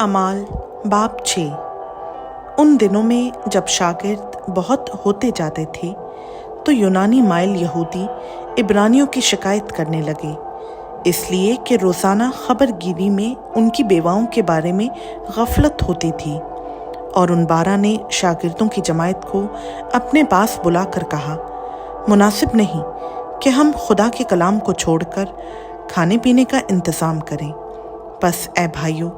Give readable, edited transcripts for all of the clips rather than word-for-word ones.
अमाल बाब 6। उन दिनों में जब शागिर्द बहुत होते जाते थे तो यूनानी माइल यहूदी इब्रानियों की शिकायत करने लगे, इसलिए कि रोज़ाना खबरगिरी में उनकी बेवाओं के बारे में गफलत होती थी। और उन 12 ने शागिर्दों की जमायत को अपने पास बुलाकर कहा, मुनासिब नहीं कि हम खुदा के कलाम को छोड़कर खाने पीने का इंतज़ाम करें। बस ए भाइयों,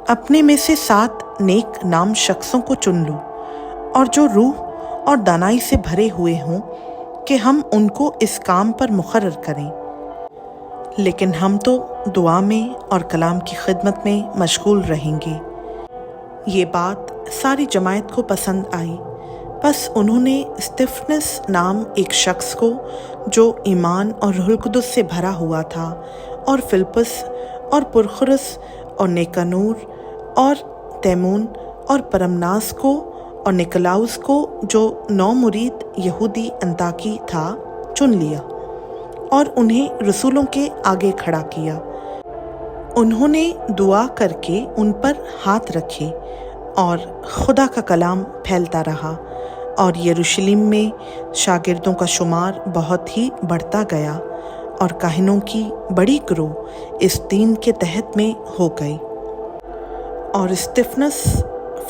अपने में से 7 नेक नाम शख्सों को चुन लो और जो रूह और दानाई से भरे हुए हों कि हम उनको इस काम पर मुकर्रर करें। लेकिन हम तो दुआ में और कलाम की खिदमत में मशगूल रहेंगे। ये बात सारी जमायत को पसंद आई। बस उन्होंने स्तिफनस नाम एक शख्स को जो ईमान और रूहुल कुदस से भरा हुआ था, और फिलिप्पुस और पुरखुरुस और नेकानूर और तैमून और परमनास को और निकलाउस को जो 9 मुरीद यहूदी अंताकी था चुन लिया और उन्हें रसूलों के आगे खड़ा किया। उन्होंने दुआ करके उन पर हाथ रखे और खुदा का कलाम फैलता रहा, और यरूशलेम में शागिर्दों का शुमार बहुत ही बढ़ता गया और काहिनों की बड़ी गिरोह इस दीन के तहत में हो गई। और स्तिफनस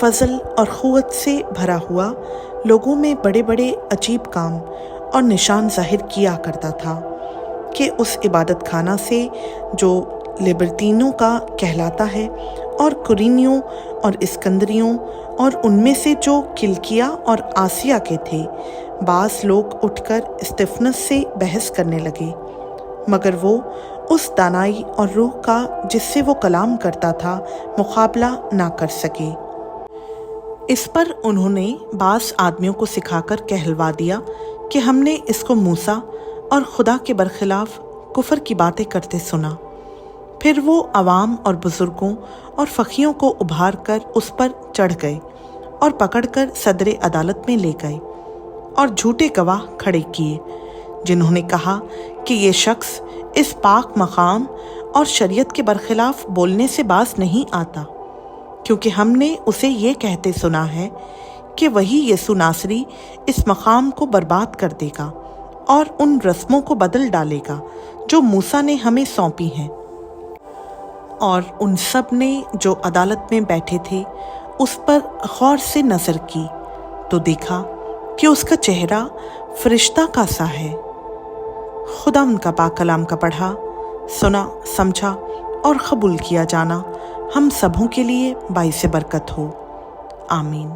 फजल और क़ुव्वत से भरा हुआ लोगों में बड़े बड़े अजीब काम और निशान जाहिर किया करता था कि उस इबादत खाना से जो लिबर्तीनों का कहलाता है, और कुरीनियों और इस्कंदरियों और उनमें से जो किलकिया और आसिया के थे, बास लोग उठकर स्तिफनस से बहस करने लगे, मगर वो उस दानाई और रूह का जिससे वो कलाम करता था मुकाबला ना कर सके। इस पर उन्होंने बास आदमियों को सिखाकर कहलवा दिया कि हमने इसको मूसा और खुदा के बरखिलाफ कुफर की बातें करते सुना। फिर वो अवाम और बुजुर्गों और फ़कीयों को उभार कर उस पर चढ़ गए और पकड़कर सदर अदालत में ले गए और झूठे गवाह खड़े किए, जिन्होंने कहा कि ये शख्स इस पाक मकाम और शरीयत के बरखिलाफ बोलने से बाज नहीं आता, क्योंकि हमने उसे ये कहते सुना है कि वही यसु नासरी इस मकाम को बर्बाद कर देगा और उन रस्मों को बदल डालेगा जो मूसा ने हमें सौंपी हैं। और उन सब ने जो अदालत में बैठे थे उस पर गौर से नज़र की तो देखा कि उसका चेहरा फरिश्ता का सा है। खुदा उनका पाक कलाम का पढ़ा, सुना, समझा और कबूल किया जाना हम सबों के लिए बाइसे बरकत हो। आमीन।